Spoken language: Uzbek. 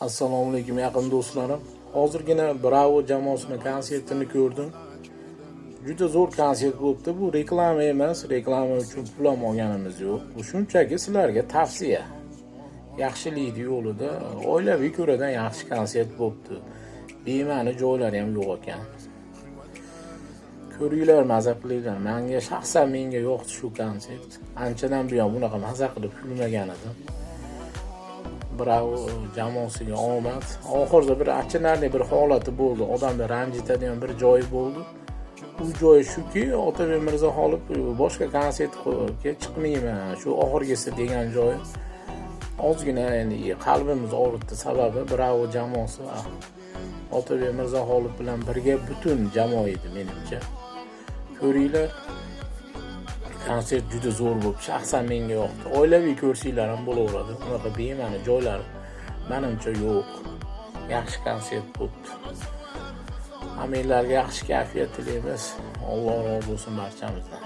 Assalomu alaykum yaqin do'stlarim. Hozirgina Bravo jamoasining konsertini ko'rdim. Juda zo'r konsert bo'libdi. Bu reklama emas, reklama uchun pul ham olganimiz yo'q. Bu shunchaki sizlarga tavsiya. Yaxshilik yo'lida oilaviy ko'radan yaxshi konsert bo'libdi. Bema'ni joylari ham yo'q ekan. Ko'ringlar, maza qilinglar. Menga yoqdi shu konsert. Anchadan buyon bunaqa maza qilib kulmagan edim. Bravo jamoasiga omad. Oxirida bir achinarli bir holati bo'ldi. Odamni ranjitadigan bir joyi bo'ldi. Bu joy shuki, Otabek Mirzaxolov boshqa konsertga chiqmayman, shu oxirgisi degan joy ozgina endi qalbimiz og'ritdi. Sababi Bravo jamoasi Otabek Mirzaxolov bilan birga butun jamoa edi menimcha. Ko'ringlar, konsert juda zo'r bo'lib, shaxsan menga yoqdi. Oilaviy ko'rsanglar ham bo'laveradi. Unaqa bema'ni joylar menimcha yo'q. Yaxshi konsert bo'ldi. Hammalarga yaxshi kayfiyat tilaymiz. Alloh rozi bo'lsin barchamizdan.